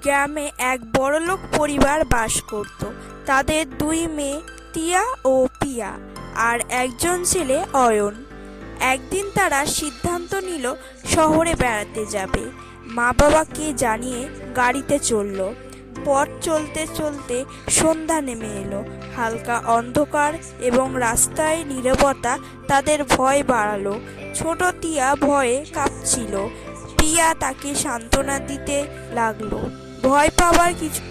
গ্রামে এক বড়লোক পরিবার বাস করত। তাদের দুই মেয়ে টিয়া ও পিয়া আর একজন ছেলে অয়ন। একদিন তারা সিদ্ধান্ত নিল শহরে বেড়াতে যাবে। মা বাবাকে জানিয়ে গাড়িতে চলল। পথ চলতে চলতে সন্ধ্যা নেমে এলো। হালকা অন্ধকার এবং রাস্তায় নীরবতা তাদের ভয় বাড়ালো। ছোট টিয়া ভয়ে কাঁপছিল। পিয়া তাকে সান্ত্বনা দিতে লাগলো। ভয় পাওয়ার কিছু।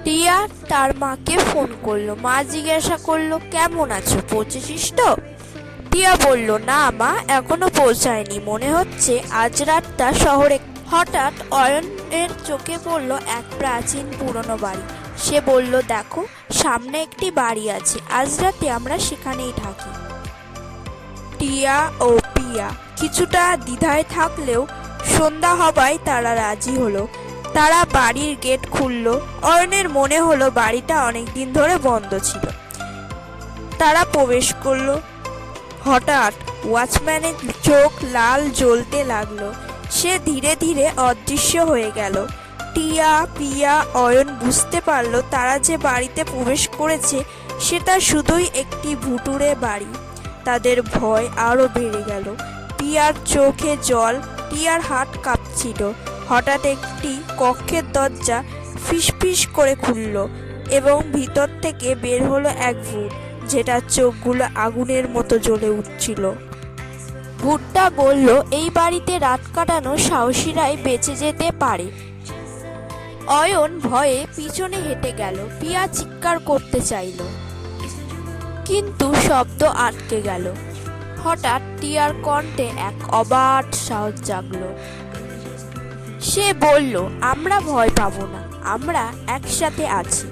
টিয়া তার মাকে ফোন করলো। মা জিজ্ঞাসা করলো, কেমন আছো, পৌঁছেছিস তো? টিয়া বলল, না মা, এখনো পৌঁছায়নি, মনে হচ্ছে আজ রাতটা শহরে। হঠাৎ অয়নের চোখে পড়ল এক প্রাচীন পুরনো বাড়ি। সে বলল, দেখো, সামনে একটি বাড়ি আছে, আজ রাতে আমরা সেখানেই থাকি। টিয়া ও পিয়া কিছুটা দ্বিধায় থাকলেও সন্ধ্যা হবায় তারা রাজি হলো। তারা বাড়ির গেট খুলল। অয়নের মনে হলো বাড়িটা অনেকদিন ধরে বন্ধ ছিল। তারা প্রবেশ করলো। হঠাৎ ওয়াচম্যানের চোখ লাল জ্বলতে লাগলো। সে ধীরে ধীরে অদৃশ্য হয়ে গেল। টিয়া, পিয়া, অয়ন বুঝতে পারল তারা যে বাড়িতে প্রবেশ করেছে সেটা শুধুই একটি ভুতুড়ে বাড়ি। তাদের ভয় আরো বেড়ে গেল। পিয়ার চোখে জল, টিয়ার হাত কাঁপছিল। হঠাৎ একটি কক্ষের দরজা ফিসফিস করে খুলল এবং ভিতর থেকে বের হলো এক ভূত, যেটার চোখগুলো আগুনের মতো জ্বলে উঠছিল। ভূতটা বলল, এই বাড়িতে রাত কাটানো সাহসীরাই বেঁচে যেতে পারে। অয়ন ভয়ে পিছনে হেঁটে গেল। পিয়া চিৎকার করতে চাইল, কিন্তু শব্দ আটকে গেল। হঠাৎ টিয়ার কণ্ঠে এক অবাক সাহস জাগলো। সে বলল, আমরা ভয় পাবো না, আমরা একসাথে আছি।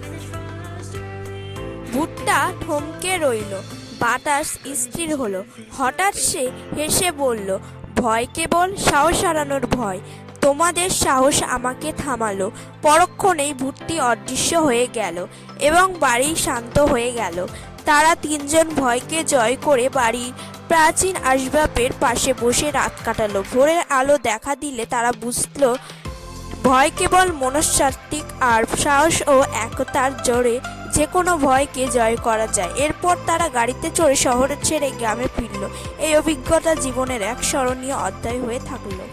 ভূতটা থমকে রইল। বাতাস স্থির হলো। হঠাৎ সে হেসে বলল, ভয় কেবল সাহস হারানোর ভয়। তোমাদের সাহস আমাকে থামালো। পরক্ষণেই ভূতটি অদৃশ্য হয়ে গেল এবং বাড়ি শান্ত হয়ে গেল। তারা তিনজন ভয়কে জয় করে বাড়ির প্রাচীন আসবাবের পাশে বসে রাত কাটালো। ভোরের আলো দেখা দিলে তারা বুঝলো ভয় কেবল মনস্তাত্ত্বিক, আর সাহস ও একতার জোরে যে কোনো ভয়কে জয় করা যায়। এরপর তারা গাড়িতে চড়ে শহর ছেড়ে গ্রামে ফিরল। এই অভিজ্ঞতা জীবনের এক স্মরণীয় অধ্যায় হয়ে থাকলো।